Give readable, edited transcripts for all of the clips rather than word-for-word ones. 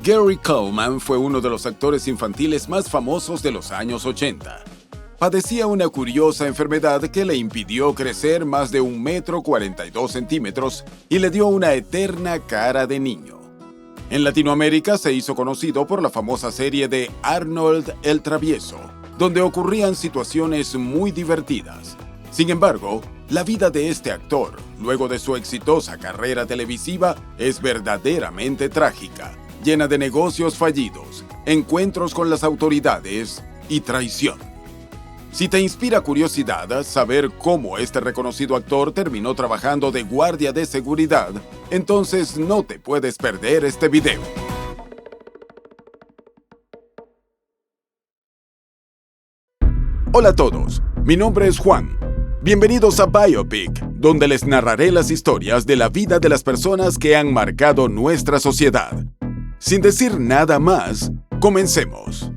Gary Coleman fue uno de los actores infantiles más famosos de los años 80. Padecía una curiosa enfermedad que le impidió crecer más de 1,42 metros y le dio una eterna cara de niño. En Latinoamérica se hizo conocido por la famosa serie de Arnold el Travieso, donde ocurrían situaciones muy divertidas. Sin embargo, la vida de este actor, luego de su exitosa carrera televisiva, es verdaderamente trágica, llena de negocios fallidos, encuentros con las autoridades y traición. Si te inspira curiosidad saber cómo este reconocido actor terminó trabajando de guardia de seguridad, entonces no te puedes perder este video. Hola a todos, mi nombre es Juan. Bienvenidos a Biopic, donde les narraré las historias de la vida de las personas que han marcado nuestra sociedad. Sin decir nada más, comencemos.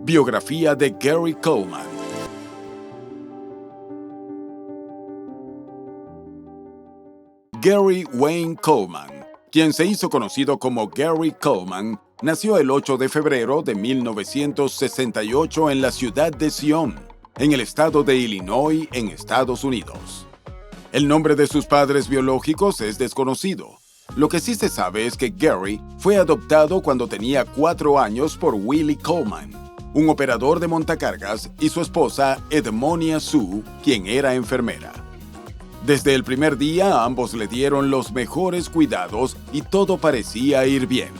Biografía de Gary Coleman. Gary Wayne Coleman, quien se hizo conocido como Gary Coleman, nació el 8 de febrero de 1968 en la ciudad de Sion, en el estado de Illinois, en Estados Unidos. El nombre de sus padres biológicos es desconocido. Lo que sí se sabe es que Gary fue adoptado cuando tenía 4 años por Willie Coleman, un operador de montacargas, y su esposa Edmonia Sue, quien era enfermera. Desde el primer día, ambos le dieron los mejores cuidados y todo parecía ir bien.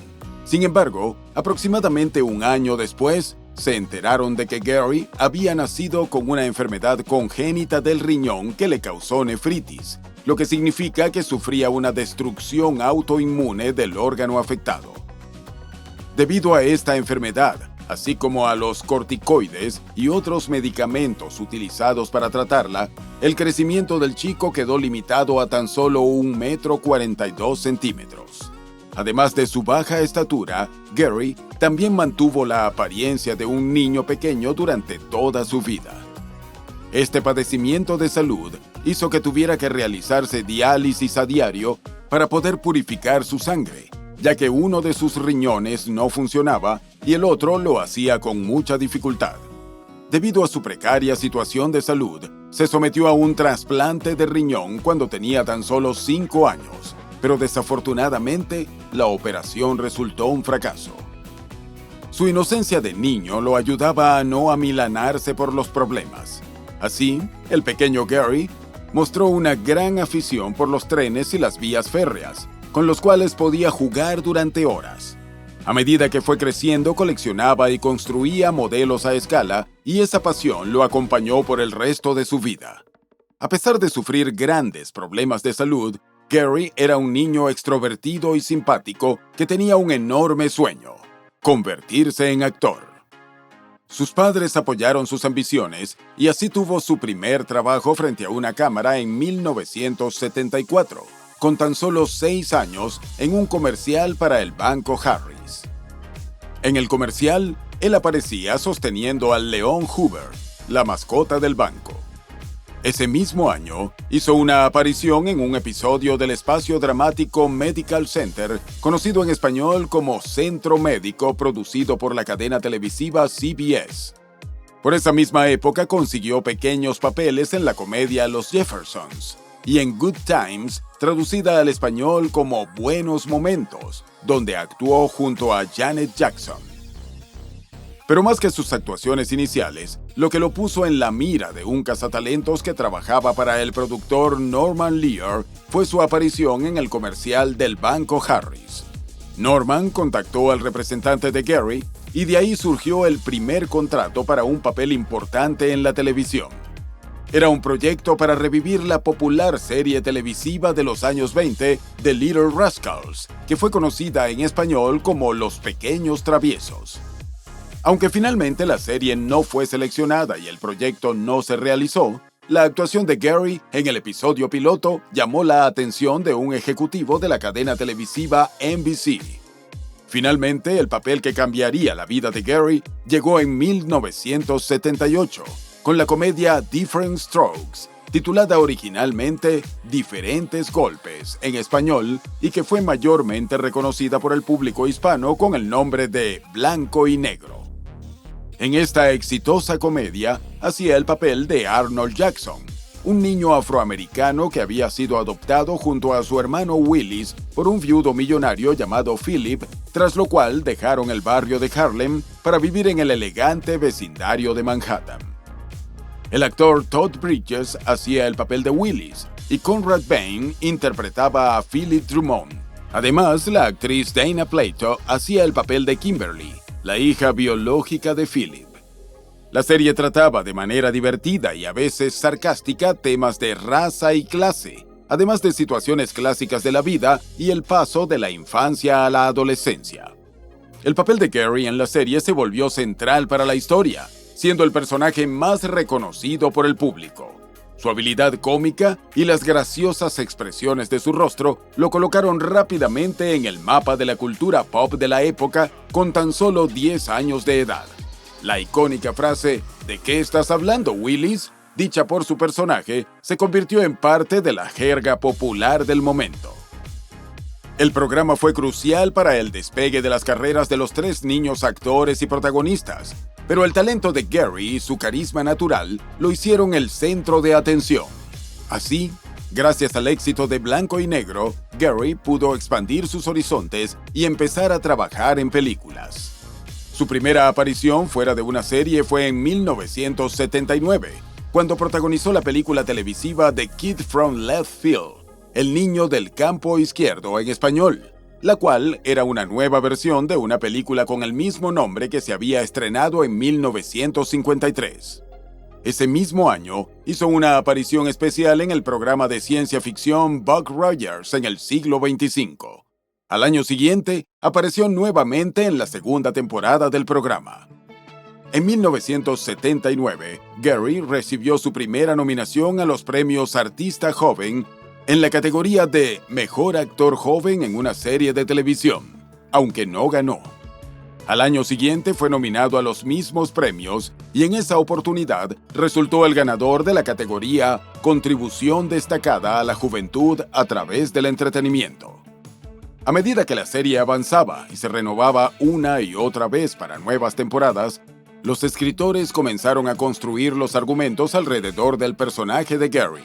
Sin embargo, aproximadamente un año después, se enteraron de que Gary había nacido con una enfermedad congénita del riñón que le causó nefritis, lo que significa que sufría una destrucción autoinmune del órgano afectado. Debido a esta enfermedad, así como a los corticoides y otros medicamentos utilizados para tratarla, el crecimiento del chico quedó limitado a tan solo 1,42 metros. Además de su baja estatura, Gary también mantuvo la apariencia de un niño pequeño durante toda su vida. Este padecimiento de salud hizo que tuviera que realizarse diálisis a diario para poder purificar su sangre, ya que uno de sus riñones no funcionaba y el otro lo hacía con mucha dificultad. Debido a su precaria situación de salud, se sometió a un trasplante de riñón cuando tenía tan solo 5 años, pero desafortunadamente la operación resultó un fracaso. Su inocencia de niño lo ayudaba a no amilanarse por los problemas. Así, el pequeño Gary mostró una gran afición por los trenes y las vías férreas, con los cuales podía jugar durante horas. A medida que fue creciendo, coleccionaba y construía modelos a escala, y esa pasión lo acompañó por el resto de su vida. A pesar de sufrir grandes problemas de salud, Gary era un niño extrovertido y simpático que tenía un enorme sueño: convertirse en actor. Sus padres apoyaron sus ambiciones y así tuvo su primer trabajo frente a una cámara en 1974. Con tan solo 6 años, en un comercial para el Banco Harris. En el comercial, él aparecía sosteniendo al león Hoover, la mascota del banco. Ese mismo año, hizo una aparición en un episodio del espacio dramático Medical Center, conocido en español como Centro Médico, producido por la cadena televisiva CBS. Por esa misma época consiguió pequeños papeles en la comedia Los Jeffersons y en Good Times, traducida al español como Buenos Momentos, donde actuó junto a Janet Jackson. Pero más que sus actuaciones iniciales, lo que lo puso en la mira de un cazatalentos que trabajaba para el productor Norman Lear fue su aparición en el comercial del Banco Harris. Norman contactó al representante de Gary y de ahí surgió el primer contrato para un papel importante en la televisión. Era un proyecto para revivir la popular serie televisiva de los años 20, The Little Rascals, que fue conocida en español como Los Pequeños Traviesos. Aunque finalmente la serie no fue seleccionada y el proyecto no se realizó, la actuación de Gary en el episodio piloto llamó la atención de un ejecutivo de la cadena televisiva NBC. Finalmente, el papel que cambiaría la vida de Gary llegó en 1978, con la comedia Different Strokes, titulada originalmente Diferentes Golpes en español y que fue mayormente reconocida por el público hispano con el nombre de Blanco y Negro. En esta exitosa comedia hacía el papel de Arnold Jackson, un niño afroamericano que había sido adoptado junto a su hermano Willis por un viudo millonario llamado Philip, tras lo cual dejaron el barrio de Harlem para vivir en el elegante vecindario de Manhattan. El actor Todd Bridges hacía el papel de Willis y Conrad Bain interpretaba a Philip Drummond. Además, la actriz Dana Plato hacía el papel de Kimberly, la hija biológica de Philip. La serie trataba de manera divertida y a veces sarcástica temas de raza y clase, además de situaciones clásicas de la vida y el paso de la infancia a la adolescencia. El papel de Gary en la serie se volvió central para la historia, siendo el personaje más reconocido por el público. Su habilidad cómica y las graciosas expresiones de su rostro lo colocaron rápidamente en el mapa de la cultura pop de la época con tan solo 10 años de edad. La icónica frase ¿"¿De qué estás hablando, Willis?", dicha por su personaje, se convirtió en parte de la jerga popular del momento. El programa fue crucial para el despegue de las carreras de los 3 niños actores y protagonistas, pero el talento de Gary y su carisma natural lo hicieron el centro de atención. Así, gracias al éxito de Blanco y Negro, Gary pudo expandir sus horizontes y empezar a trabajar en películas. Su primera aparición fuera de una serie fue en 1979, cuando protagonizó la película televisiva The Kid from Left Field, El niño del campo izquierdo en español, la cual era una nueva versión de una película con el mismo nombre que se había estrenado en 1953. Ese mismo año, hizo una aparición especial en el programa de ciencia ficción Buck Rogers en el siglo XXV. Al año siguiente, apareció nuevamente en la segunda temporada del programa. En 1979, Gary recibió su primera nominación a los premios Artista Joven en la categoría de Mejor Actor Joven en una serie de televisión, aunque no ganó. Al año siguiente fue nominado a los mismos premios y en esa oportunidad resultó el ganador de la categoría Contribución Destacada a la Juventud a través del entretenimiento. A medida que la serie avanzaba y se renovaba una y otra vez para nuevas temporadas, los escritores comenzaron a construir los argumentos alrededor del personaje de Gary.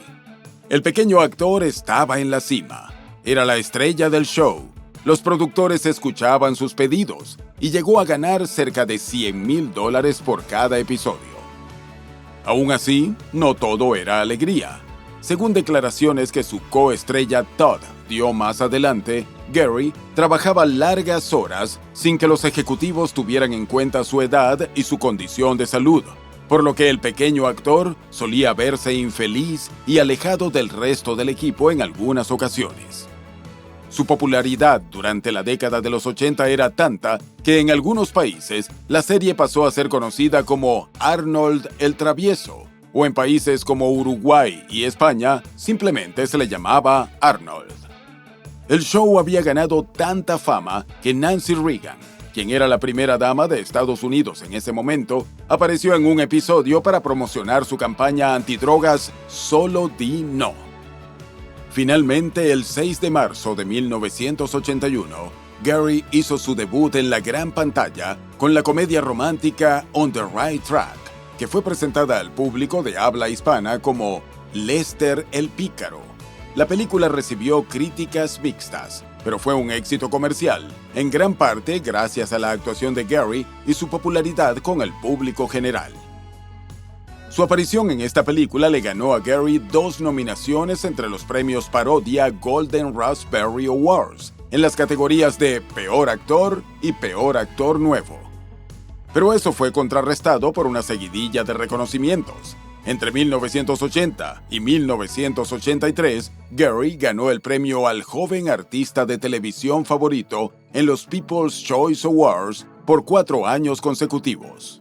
El pequeño actor estaba en la cima, era la estrella del show, los productores escuchaban sus pedidos y llegó a ganar cerca de $100,000 por cada episodio. Aún así, no todo era alegría. Según declaraciones que su coestrella Todd dio más adelante, Gary trabajaba largas horas sin que los ejecutivos tuvieran en cuenta su edad y su condición de salud, por lo que el pequeño actor solía verse infeliz y alejado del resto del equipo en algunas ocasiones. Su popularidad durante la década de los 80 era tanta que en algunos países la serie pasó a ser conocida como Arnold el Travieso, o en países como Uruguay y España simplemente se le llamaba Arnold. El show había ganado tanta fama que Nancy Reagan, quien era la primera dama de Estados Unidos en ese momento, apareció en un episodio para promocionar su campaña antidrogas Solo Di No. Finalmente, el 6 de marzo de 1981, Gary hizo su debut en la gran pantalla con la comedia romántica On the Right Track, que fue presentada al público de habla hispana como Lester el Pícaro. La película recibió críticas mixtas, pero fue un éxito comercial, en gran parte gracias a la actuación de Gary y su popularidad con el público general. Su aparición en esta película le ganó a Gary 2 nominaciones entre los premios Parodia Golden Raspberry Awards, en las categorías de Peor Actor y Peor Actor Nuevo. Pero eso fue contrarrestado por una seguidilla de reconocimientos. Entre 1980 y 1983, Gary ganó el premio al Joven Artista de Televisión Favorito en los People's Choice Awards por 4 años consecutivos.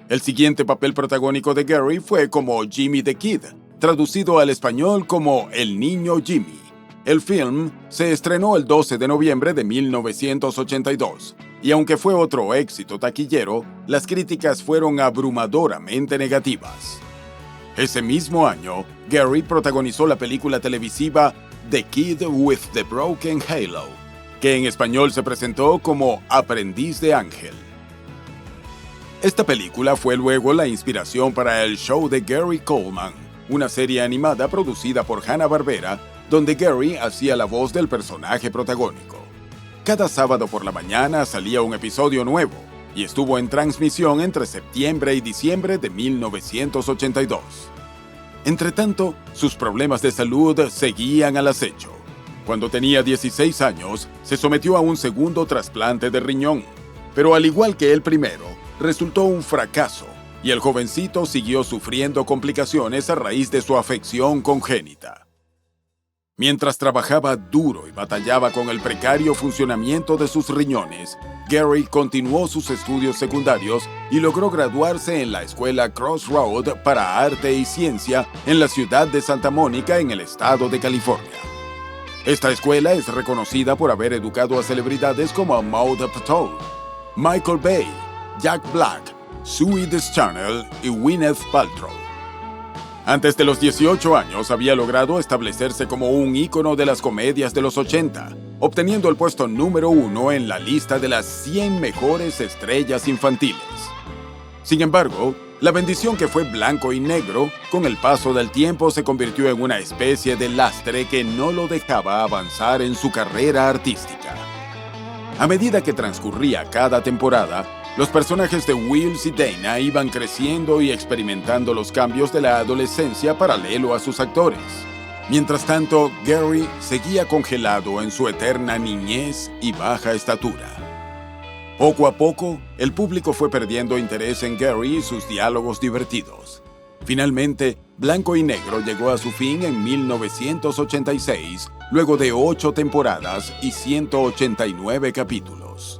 El siguiente papel protagónico de Gary fue como Jimmy the Kid, traducido al español como El Niño Jimmy. El film se estrenó el 12 de noviembre de 1982, y aunque fue otro éxito taquillero, las críticas fueron abrumadoramente negativas. Ese mismo año, Gary protagonizó la película televisiva The Kid with the Broken Halo, que en español se presentó como Aprendiz de Ángel. Esta película fue luego la inspiración para el show de Gary Coleman, una serie animada producida por Hanna-Barbera, donde Gary hacía la voz del personaje protagónico. Cada sábado por la mañana salía un episodio nuevo, y estuvo en transmisión entre septiembre y diciembre de 1982. Entretanto, sus problemas de salud seguían al acecho. Cuando tenía 16 años, se sometió a un segundo trasplante de riñón, pero al igual que el primero, resultó un fracaso, y el jovencito siguió sufriendo complicaciones a raíz de su afección congénita. Mientras trabajaba duro y batallaba con el precario funcionamiento de sus riñones, Gary continuó sus estudios secundarios y logró graduarse en la escuela Crossroad para Arte y Ciencia en la ciudad de Santa Mónica, en el estado de California. Esta escuela es reconocida por haber educado a celebridades como Maud Apatow, Michael Bay, Jack Black, Zooey Deschanel y Gwyneth Paltrow. Antes de los 18 años había logrado establecerse como un ícono de las comedias de los 80, obteniendo el puesto número 1 en la lista de las 100 mejores estrellas infantiles. Sin embargo, la bendición que fue Blanco y Negro, con el paso del tiempo se convirtió en una especie de lastre que no lo dejaba avanzar en su carrera artística. A medida que transcurría cada temporada, los personajes de Wills y Dana iban creciendo y experimentando los cambios de la adolescencia paralelo a sus actores. Mientras tanto, Gary seguía congelado en su eterna niñez y baja estatura. Poco a poco, el público fue perdiendo interés en Gary y sus diálogos divertidos. Finalmente, Blanco y Negro llegó a su fin en 1986, luego de 8 temporadas y 189 capítulos.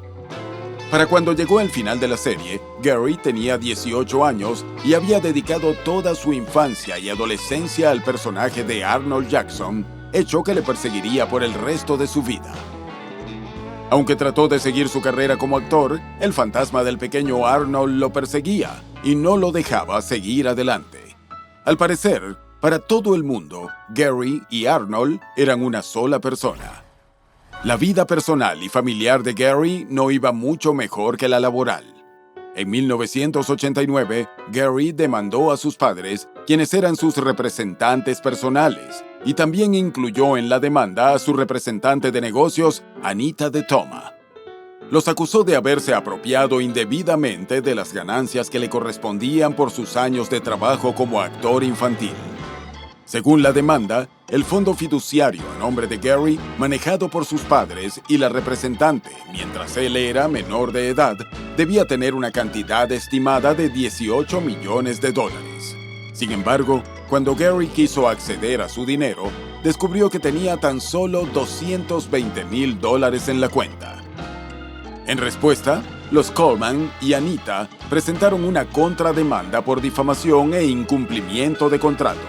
Para cuando llegó el final de la serie, Gary tenía 18 años y había dedicado toda su infancia y adolescencia al personaje de Arnold Jackson, hecho que le perseguiría por el resto de su vida. Aunque trató de seguir su carrera como actor, el fantasma del pequeño Arnold lo perseguía y no lo dejaba seguir adelante. Al parecer, para todo el mundo, Gary y Arnold eran una sola persona. La vida personal y familiar de Gary no iba mucho mejor que la laboral. En 1989, Gary demandó a sus padres, quienes eran sus representantes personales, y también incluyó en la demanda a su representante de negocios, Anita de Thoma. Los acusó de haberse apropiado indebidamente de las ganancias que le correspondían por sus años de trabajo como actor infantil. Según la demanda, el fondo fiduciario a nombre de Gary, manejado por sus padres y la representante, mientras él era menor de edad, debía tener una cantidad estimada de $18 millones. Sin embargo, cuando Gary quiso acceder a su dinero, descubrió que tenía tan solo $220,000 en la cuenta. En respuesta, los Coleman y Anita presentaron una contrademanda por difamación e incumplimiento de contrato.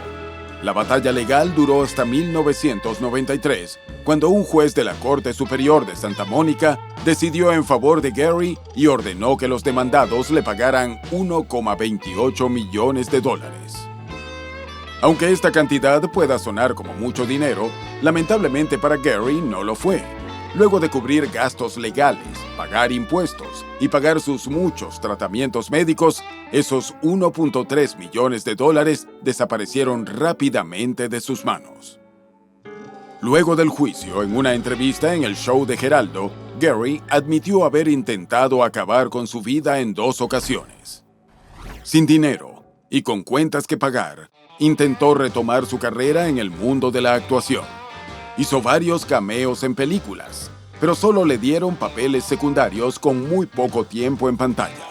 La batalla legal duró hasta 1993, cuando un juez de la Corte Superior de Santa Mónica decidió en favor de Gary y ordenó que los demandados le pagaran $1,28 millones. Aunque esta cantidad pueda sonar como mucho dinero, lamentablemente para Gary no lo fue. Luego de cubrir gastos legales, pagar impuestos y pagar sus muchos tratamientos médicos, esos $1,3 millones desaparecieron rápidamente de sus manos. Luego del juicio, en una entrevista en el show de Geraldo, Gary admitió haber intentado acabar con su vida en 2 ocasiones. Sin dinero y con cuentas que pagar, intentó retomar su carrera en el mundo de la actuación. Hizo varios cameos en películas, pero solo le dieron papeles secundarios con muy poco tiempo en pantalla.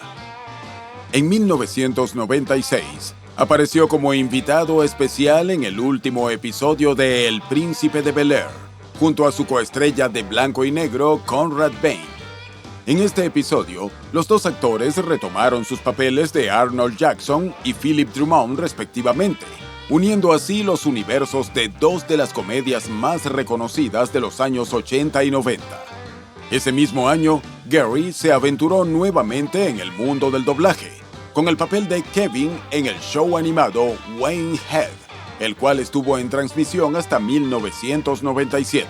En 1996, apareció como invitado especial en el último episodio de El Príncipe de Bel-Air, junto a su coestrella de Blanco y Negro, Conrad Bain. En este episodio, los 2 actores retomaron sus papeles de Arnold Jackson y Philip Drummond respectivamente, uniendo así los universos de 2 de las comedias más reconocidas de los años 80 y 90. Ese mismo año, Gary se aventuró nuevamente en el mundo del doblaje. con el papel de Kevin en el show animado Wayne Head, el cual estuvo en transmisión hasta 1997.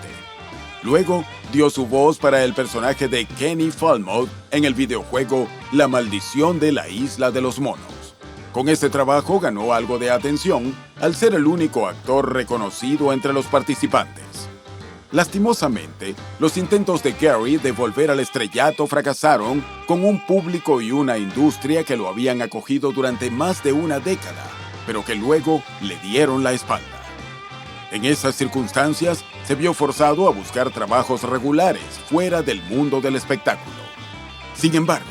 Luego, dio su voz para el personaje de Kenny Falmouth en el videojuego La Maldición de la Isla de los Monos. Con este trabajo ganó algo de atención al ser el único actor reconocido entre los participantes. Lastimosamente, los intentos de Gary de volver al estrellato fracasaron con un público y una industria que lo habían acogido durante más de una década, pero que luego le dieron la espalda. En esas circunstancias, se vio forzado a buscar trabajos regulares fuera del mundo del espectáculo. Sin embargo,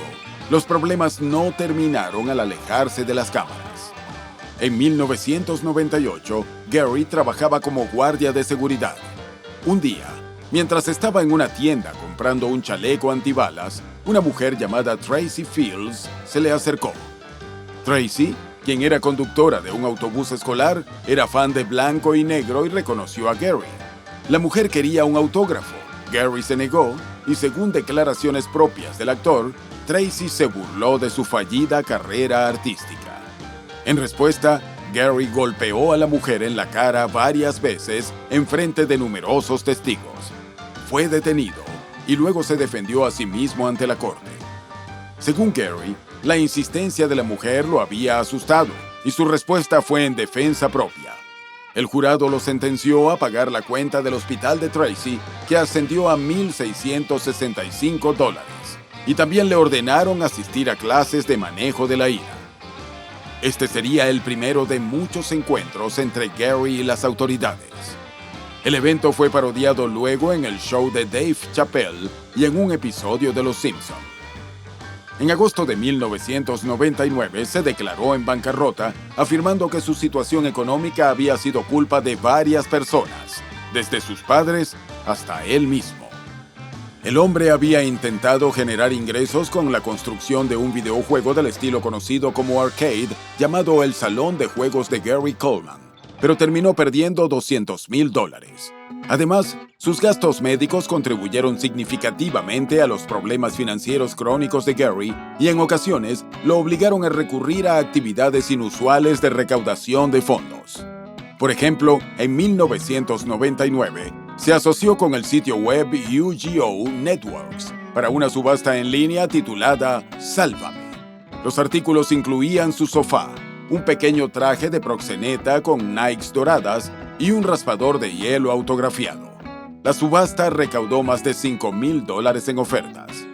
los problemas no terminaron al alejarse de las cámaras. En 1998, Gary trabajaba como guardia de seguridad. Un día, mientras estaba en una tienda comprando un chaleco antibalas, una mujer llamada Tracy Fields se le acercó. Tracy, quien era conductora de un autobús escolar, era fan de Blanco y Negro y reconoció a Gary. La mujer quería un autógrafo. Gary se negó y, según declaraciones propias del actor, Tracy se burló de su fallida carrera artística. En respuesta, Gary golpeó a la mujer en la cara varias veces en frente de numerosos testigos. Fue detenido y luego se defendió a sí mismo ante la corte. Según Gary, la insistencia de la mujer lo había asustado y su respuesta fue en defensa propia. El jurado lo sentenció a pagar la cuenta del hospital de Tracy, que ascendió a $1,665, y también le ordenaron asistir a clases de manejo de la ira. Este sería el primero de muchos encuentros entre Gary y las autoridades. El evento fue parodiado luego en el show de Dave Chappelle y en un episodio de Los Simpson. En agosto de 1999 se declaró en bancarrota, afirmando que su situación económica había sido culpa de varias personas, desde sus padres hasta él mismo. El hombre había intentado generar ingresos con la construcción de un videojuego del estilo conocido como arcade, llamado el Salón de Juegos de Gary Coleman, pero terminó perdiendo $200,000. Además, sus gastos médicos contribuyeron significativamente a los problemas financieros crónicos de Gary y en ocasiones lo obligaron a recurrir a actividades inusuales de recaudación de fondos. Por ejemplo, en 1999, se asoció con el sitio web UGO Networks para una subasta en línea titulada Sálvame. Los artículos incluían su sofá, un pequeño traje de proxeneta con Nikes doradas y un raspador de hielo autografiado. La subasta recaudó más de $5,000 en ofertas.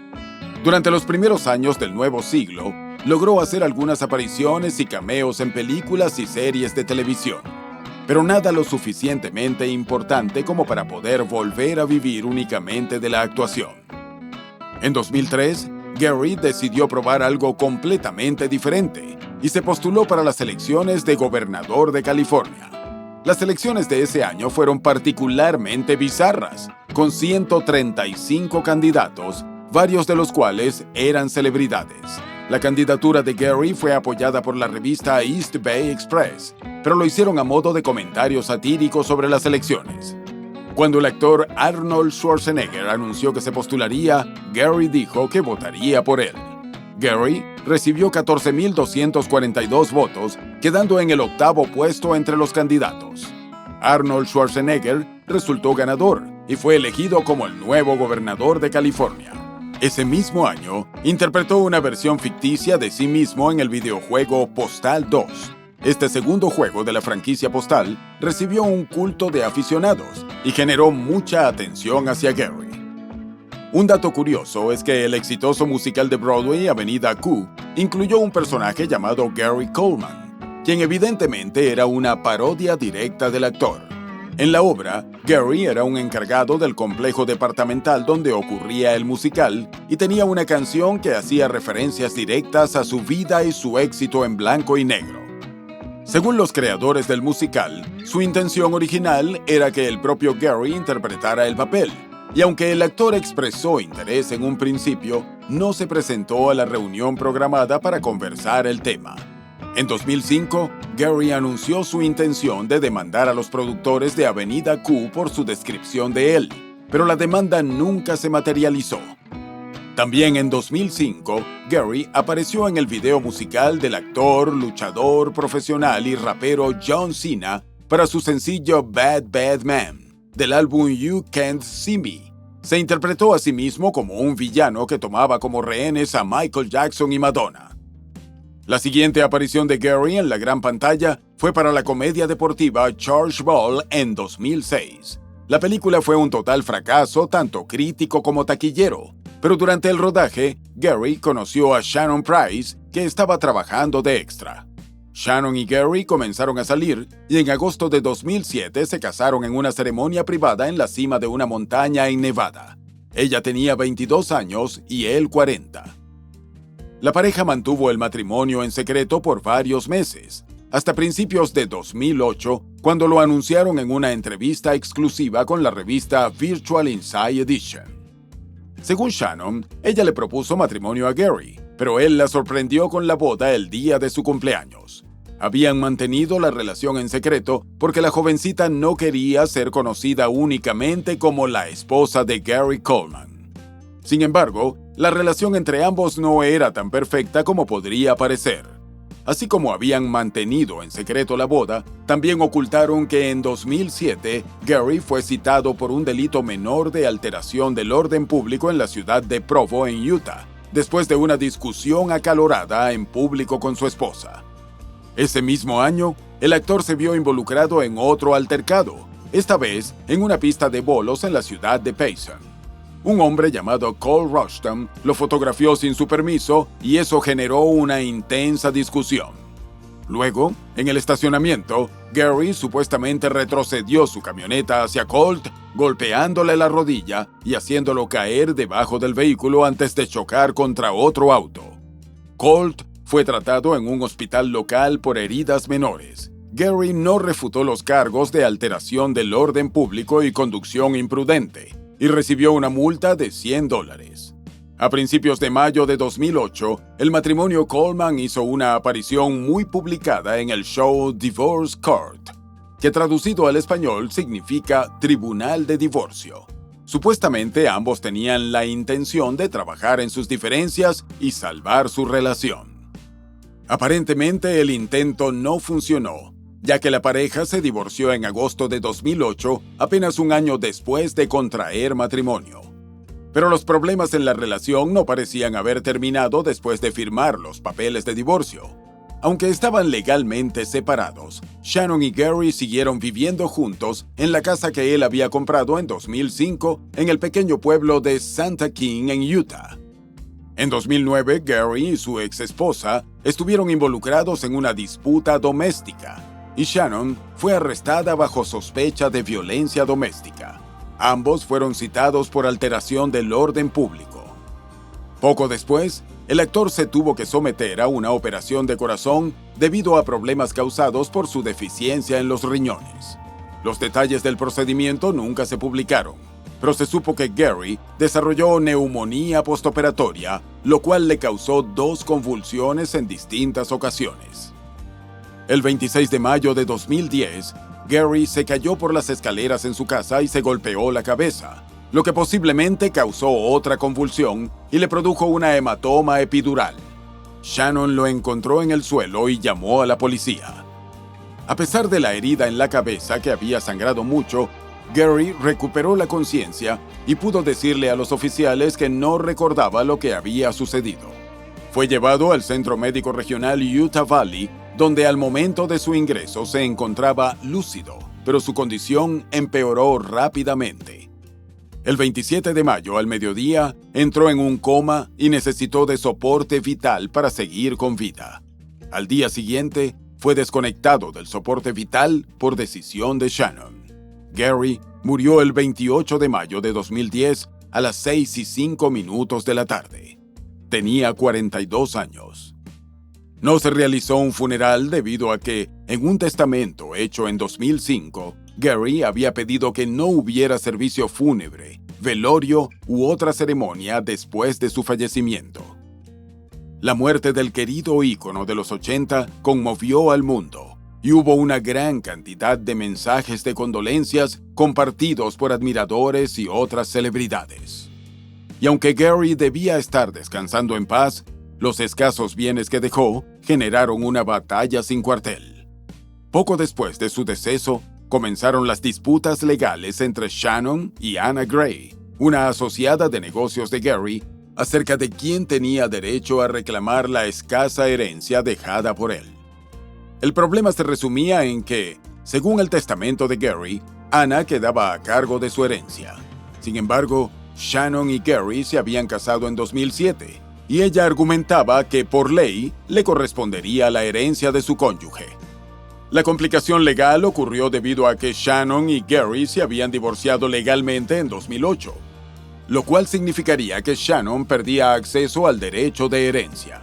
Durante los primeros años del nuevo siglo, logró hacer algunas apariciones y cameos en películas y series de televisión, pero nada lo suficientemente importante como para poder volver a vivir únicamente de la actuación. En 2003, Gary decidió probar algo completamente diferente y se postuló para las elecciones de gobernador de California. Las elecciones de ese año fueron particularmente bizarras, con 135 candidatos, varios de los cuales eran celebridades. La candidatura de Gary fue apoyada por la revista East Bay Express, pero lo hicieron a modo de comentario satírico sobre las elecciones. Cuando el actor Arnold Schwarzenegger anunció que se postularía, Gary dijo que votaría por él. Gary recibió 14,242 votos, quedando en el octavo puesto entre los candidatos. Arnold Schwarzenegger resultó ganador y fue elegido como el nuevo gobernador de California. Ese mismo año, interpretó una versión ficticia de sí mismo en el videojuego Postal 2. Este segundo juego de la franquicia Postal recibió un culto de aficionados y generó mucha atención hacia Gary. Un dato curioso es que el exitoso musical de Broadway Avenida Q incluyó un personaje llamado Gary Coleman, quien evidentemente era una parodia directa del actor. En la obra, Gary era un encargado del complejo departamental donde ocurría el musical y tenía una canción que hacía referencias directas a su vida y su éxito en Blanco y Negro. Según los creadores del musical, su intención original era que el propio Gary interpretara el papel, y aunque el actor expresó interés en un principio, no se presentó a la reunión programada para conversar el tema. En 2005, Gary anunció su intención de demandar a los productores de Avenida Q por su descripción de él, pero la demanda nunca se materializó. También en 2005, Gary apareció en el video musical del actor, luchador profesional y rapero John Cena para su sencillo Bad Bad Man, del álbum You Can't See Me. Se interpretó a sí mismo como un villano que tomaba como rehenes a Michael Jackson y Madonna. La siguiente aparición de Gary en la gran pantalla fue para la comedia deportiva Charge Ball en 2006. La película fue un total fracaso, tanto crítico como taquillero, pero durante el rodaje, Gary conoció a Shannon Price, que estaba trabajando de extra. Shannon y Gary comenzaron a salir y en agosto de 2007 se casaron en una ceremonia privada en la cima de una montaña en Nevada. Ella tenía 22 años y él 40. La pareja mantuvo el matrimonio en secreto por varios meses, hasta principios de 2008, cuando lo anunciaron en una entrevista exclusiva con la revista Virtual Inside Edition. Según Shannon, ella le propuso matrimonio a Gary, pero él la sorprendió con la boda el día de su cumpleaños. Habían mantenido la relación en secreto porque la jovencita no quería ser conocida únicamente como la esposa de Gary Coleman. Sin embargo, la relación entre ambos no era tan perfecta como podría parecer. Así como habían mantenido en secreto la boda, también ocultaron que en 2007 Gary fue citado por un delito menor de alteración del orden público en la ciudad de Provo, en Utah, después de una discusión acalorada en público con su esposa. Ese mismo año, el actor se vio involucrado en otro altercado, esta vez en una pista de bolos en la ciudad de Payson. Un hombre llamado Cole Rushton lo fotografió sin su permiso y eso generó una intensa discusión. Luego, en el estacionamiento, Gary supuestamente retrocedió su camioneta hacia Colt, golpeándole la rodilla y haciéndolo caer debajo del vehículo antes de chocar contra otro auto. Colt fue tratado en un hospital local por heridas menores. Gary no refutó los cargos de alteración del orden público y conducción imprudente, y recibió una multa de $100. A principios de mayo de 2008, el matrimonio Coleman hizo una aparición muy publicada en el show Divorce Court, que traducido al español significa Tribunal de Divorcio. Supuestamente ambos tenían la intención de trabajar en sus diferencias y salvar su relación. Aparentemente el intento no funcionó, ya que la pareja se divorció en agosto de 2008, apenas un año después de contraer matrimonio. Pero los problemas en la relación no parecían haber terminado después de firmar los papeles de divorcio. Aunque estaban legalmente separados, Shannon y Gary siguieron viviendo juntos en la casa que él había comprado en 2005 en el pequeño pueblo de Santa King, en Utah. En 2009, Gary y su ex esposa estuvieron involucrados en una disputa doméstica, y Shannon fue arrestada bajo sospecha de violencia doméstica. Ambos fueron citados por alteración del orden público. Poco después, el actor se tuvo que someter a una operación de corazón debido a problemas causados por su deficiencia en los riñones. Los detalles del procedimiento nunca se publicaron, pero se supo que Gary desarrolló neumonía postoperatoria, lo cual le causó 2 convulsiones en distintas ocasiones. El 26 de mayo de 2010, Gary se cayó por las escaleras en su casa y se golpeó la cabeza, lo que posiblemente causó otra convulsión y le produjo una hematoma epidural. Shannon lo encontró en el suelo y llamó a la policía. A pesar de la herida en la cabeza que había sangrado mucho, Gary recuperó la conciencia y pudo decirle a los oficiales que no recordaba lo que había sucedido. Fue llevado al Centro Médico Regional Utah Valley, donde al momento de su ingreso se encontraba lúcido, pero su condición empeoró rápidamente. El 27 de mayo al mediodía entró en un coma y necesitó de soporte vital para seguir con vida. Al día siguiente fue desconectado del soporte vital por decisión de Shannon. Gary murió el 28 de mayo de 2010 a las 6:05 de la tarde. Tenía 42 años. No se realizó un funeral debido a que, en un testamento hecho en 2005, Gary había pedido que no hubiera servicio fúnebre, velorio u otra ceremonia después de su fallecimiento. La muerte del querido ícono de los 80 conmovió al mundo, y hubo una gran cantidad de mensajes de condolencias compartidos por admiradores y otras celebridades. y aunque Gary debía estar descansando en paz, los escasos bienes que dejó generaron una batalla sin cuartel. Poco después de su deceso, comenzaron las disputas legales entre Shannon y Anna Gray, una asociada de negocios de Gary, acerca de quién tenía derecho a reclamar la escasa herencia dejada por él. El problema se resumía en que, según el testamento de Gary, Anna quedaba a cargo de su herencia. Sin embargo, Shannon y Gary se habían casado en 2007, y ella argumentaba que por ley le correspondería la herencia de su cónyuge. La complicación legal ocurrió debido a que Shannon y Gary se habían divorciado legalmente en 2008, lo cual significaría que Shannon perdía acceso al derecho de herencia.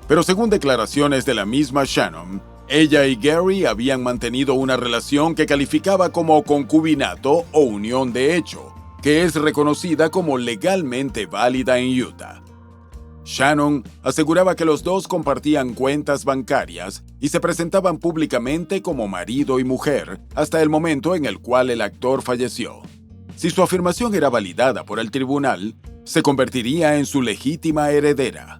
Pero según declaraciones de la misma Shannon, ella y Gary habían mantenido una relación que calificaba como concubinato o unión de hecho, que es reconocida como legalmente válida en Utah. Shannon aseguraba que los dos compartían cuentas bancarias y se presentaban públicamente como marido y mujer hasta el momento en el cual el actor falleció. Si su afirmación era validada por el tribunal, se convertiría en su legítima heredera.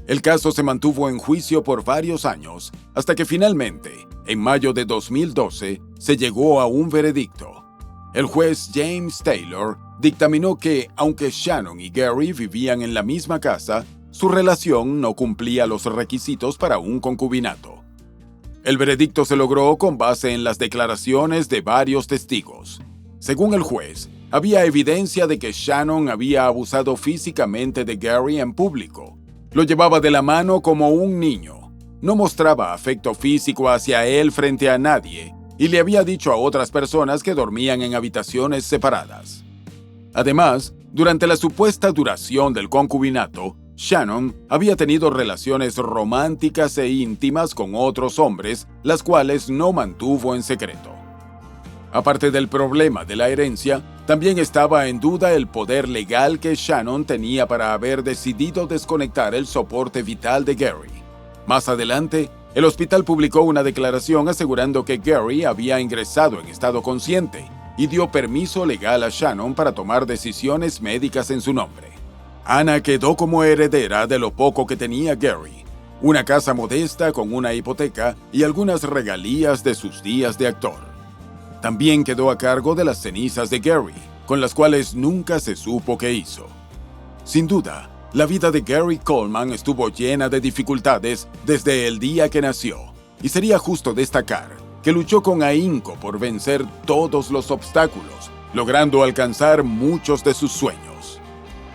El caso se mantuvo en juicio por varios años, hasta que finalmente, en mayo de 2012, se llegó a un veredicto. El juez James Taylor dictaminó que, aunque Shannon y Gary vivían en la misma casa, su relación no cumplía los requisitos para un concubinato. El veredicto se logró con base en las declaraciones de varios testigos. Según el juez, había evidencia de que Shannon había abusado físicamente de Gary en público. Lo llevaba de la mano como un niño, no mostraba afecto físico hacia él frente a nadie y le había dicho a otras personas que dormían en habitaciones separadas. Además, durante la supuesta duración del concubinato, Shannon había tenido relaciones románticas e íntimas con otros hombres, las cuales no mantuvo en secreto. Aparte del problema de la herencia, también estaba en duda el poder legal que Shannon tenía para haber decidido desconectar el soporte vital de Gary. Más adelante, el hospital publicó una declaración asegurando que Gary había ingresado en estado consciente y dio permiso legal a Shannon para tomar decisiones médicas en su nombre. Anna quedó como heredera de lo poco que tenía Gary, una casa modesta con una hipoteca y algunas regalías de sus días de actor. También quedó a cargo de las cenizas de Gary, con las cuales nunca se supo qué hizo. Sin duda, la vida de Gary Coleman estuvo llena de dificultades desde el día que nació, y sería justo destacar que luchó con ahínco por vencer todos los obstáculos, logrando alcanzar muchos de sus sueños.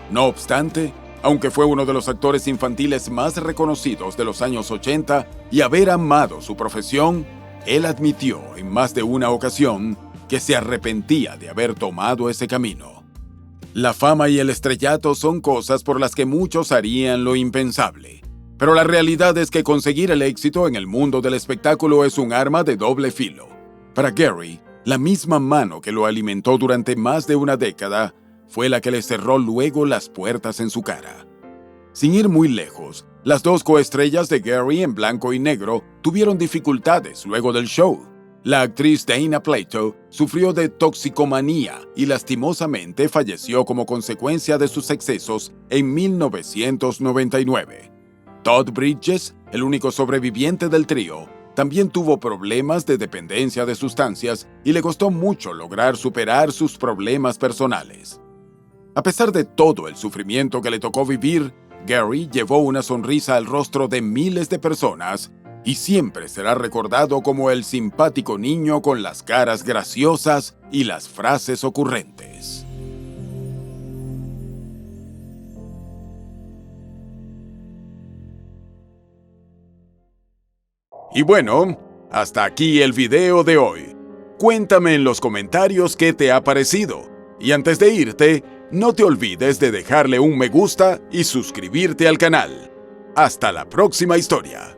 No obstante, aunque fue uno de los actores infantiles más reconocidos de los años 80 y haber amado su profesión, él admitió en más de una ocasión que se arrepentía de haber tomado ese camino. La fama y el estrellato son cosas por las que muchos harían lo impensable, pero la realidad es que conseguir el éxito en el mundo del espectáculo es un arma de doble filo. Para Gary, la misma mano que lo alimentó durante más de una década fue la que le cerró luego las puertas en su cara. Sin ir muy lejos, las dos coestrellas de Gary en blanco y negro tuvieron dificultades luego del show. La actriz Dana Plato sufrió de toxicomanía y lastimosamente falleció como consecuencia de sus excesos en 1999. Todd Bridges, el único sobreviviente del trío, también tuvo problemas de dependencia de sustancias y le costó mucho lograr superar sus problemas personales. A pesar de todo el sufrimiento que le tocó vivir, Gary llevó una sonrisa al rostro de miles de personas y siempre será recordado como el simpático niño con las caras graciosas y las frases ocurrentes. Y bueno, hasta aquí el video de hoy. Cuéntame en los comentarios qué te ha parecido. Y antes de irte, no te olvides de dejarle un me gusta y suscribirte al canal. Hasta la próxima historia.